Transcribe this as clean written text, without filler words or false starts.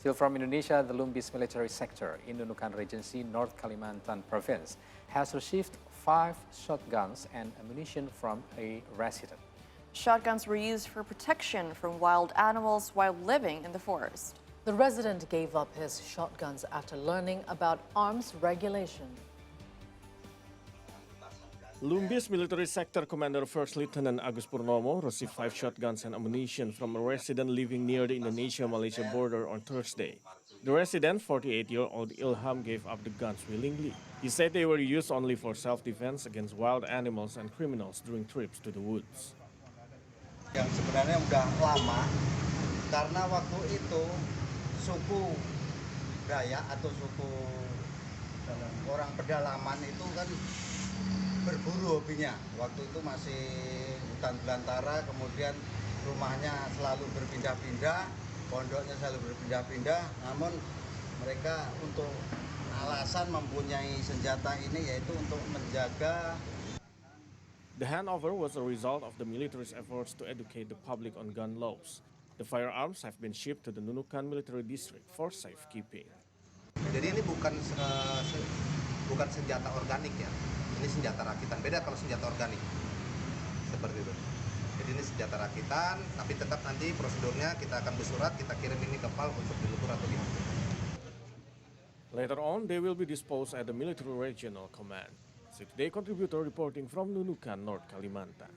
Still from Indonesia, the Lumbis Military Sector in Nunukan Regency, North Kalimantan Province, has received 5 shotguns and ammunition from a resident. Shotguns were used for protection from wild animals while living in the forest. The resident gave up his shotguns after learning about arms regulation. Lumbis Military Sector Commander First Lieutenant Agus Purnomo received 5 shotguns and ammunition from a resident living near the Indonesia-Malaysia border on Thursday. The resident, 48-year-old Ilham, gave up the guns willingly. He said they were used only for self-defense against wild animals and criminals during trips to the woods. Yang sebenarnya udah lama, karena waktu itu suku Dayak atau suku orang pedalaman itu kan berburu hobinya. Waktu itu masih hutan belantara, kemudian rumahnya selalu berpindah-pindah, pondoknya selalu berpindah-pindah, namun mereka untuk alasan mempunyai senjata ini yaitu untuk menjaga. The handover was a result of the military's efforts to educate the public on gun laws. The firearms have been shipped to the Nunukan Military District for safekeeping. Jadi ini bukan senjata organik ya, ini senjata rakitan. Beda kalau senjata organik, seperti itu. Jadi ini senjata rakitan, tapi tetap nanti prosedurnya kita akan bersurat, kita kirim ini ke PAL untuk dilukur atau diambil. Later on, they will be disposed at the Military Regional Command. 6-day contributor reporting from Nunukan, North Kalimantan.